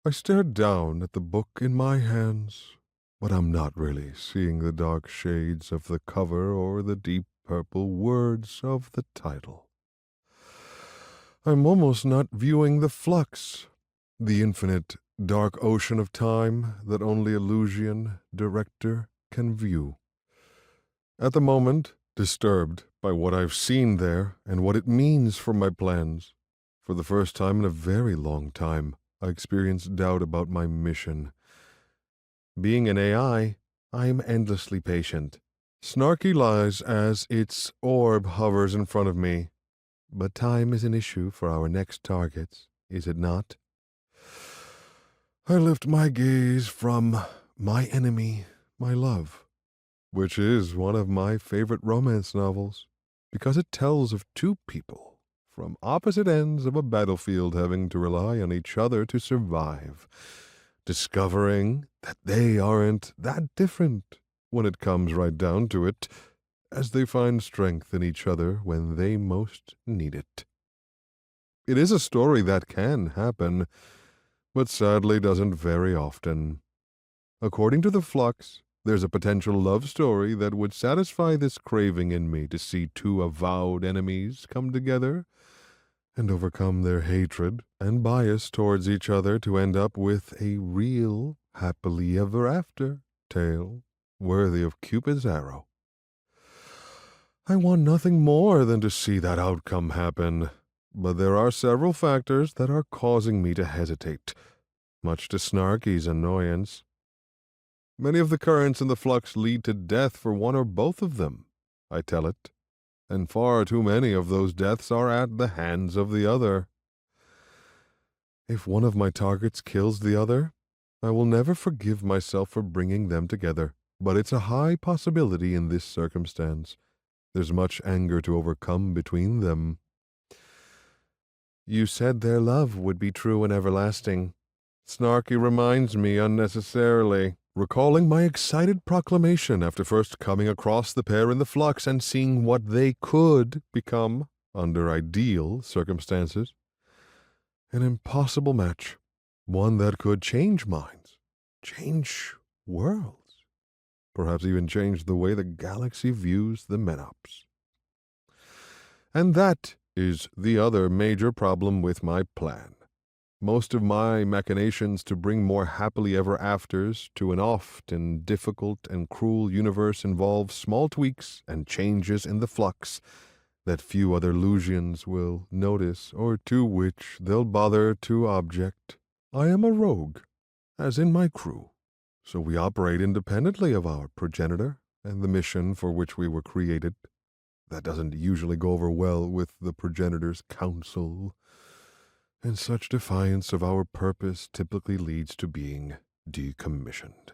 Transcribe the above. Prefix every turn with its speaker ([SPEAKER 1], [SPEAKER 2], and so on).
[SPEAKER 1] I stared down at the book in my hands, but I'm not really seeing the dark shades of the cover or the deep purple words of the title. I'm almost not viewing the flux, the infinite dark ocean of time that only Illusion director can view. At the moment, disturbed by what I've seen there and what it means for my plans. For the first time in a very long time, I experience doubt about my mission. Being an AI, I am endlessly patient. Snarky lies as its orb hovers in front of me. But time is an issue for our next targets, is it not? I lift my gaze from my enemy, my love, which is one of my favorite romance novels, because it tells of two people from opposite ends of a battlefield having to rely on each other to survive, discovering that they aren't that different when it comes right down to it, as they find strength in each other when they most need it. It is a story that can happen, but sadly doesn't very often. According to the Flux, there's a potential love story that would satisfy this craving in me to see two avowed enemies come together and overcome their hatred and bias towards each other to end up with a real happily ever after tale worthy of Cupid's arrow. I want nothing more than to see that outcome happen, but there are several factors that are causing me to hesitate, much to Snarky's annoyance. Many of the currents in the flux lead to death for one or both of them, I tell it, and far too many of those deaths are at the hands of the other. If one of my targets kills the other, I will never forgive myself for bringing them together, but it's a high possibility in this circumstance. There's much anger to overcome between them. You said their love would be true and everlasting. Snarky reminds me unnecessarily, recalling my excited proclamation after first coming across the pair in the flux and seeing what they could become under ideal circumstances. An impossible match, one that could change minds, change worlds. Perhaps even change the way the galaxy views the Menops. And that is the other major problem with my plan. Most of my machinations to bring more happily ever afters to an often difficult and cruel universe involve small tweaks and changes in the flux that few other Lusians will notice or to which they'll bother to object. I am a rogue, as in my crew. So we operate independently of our progenitor and the mission for which we were created. That doesn't usually go over well with the progenitor's council, and such defiance of our purpose typically leads to being decommissioned.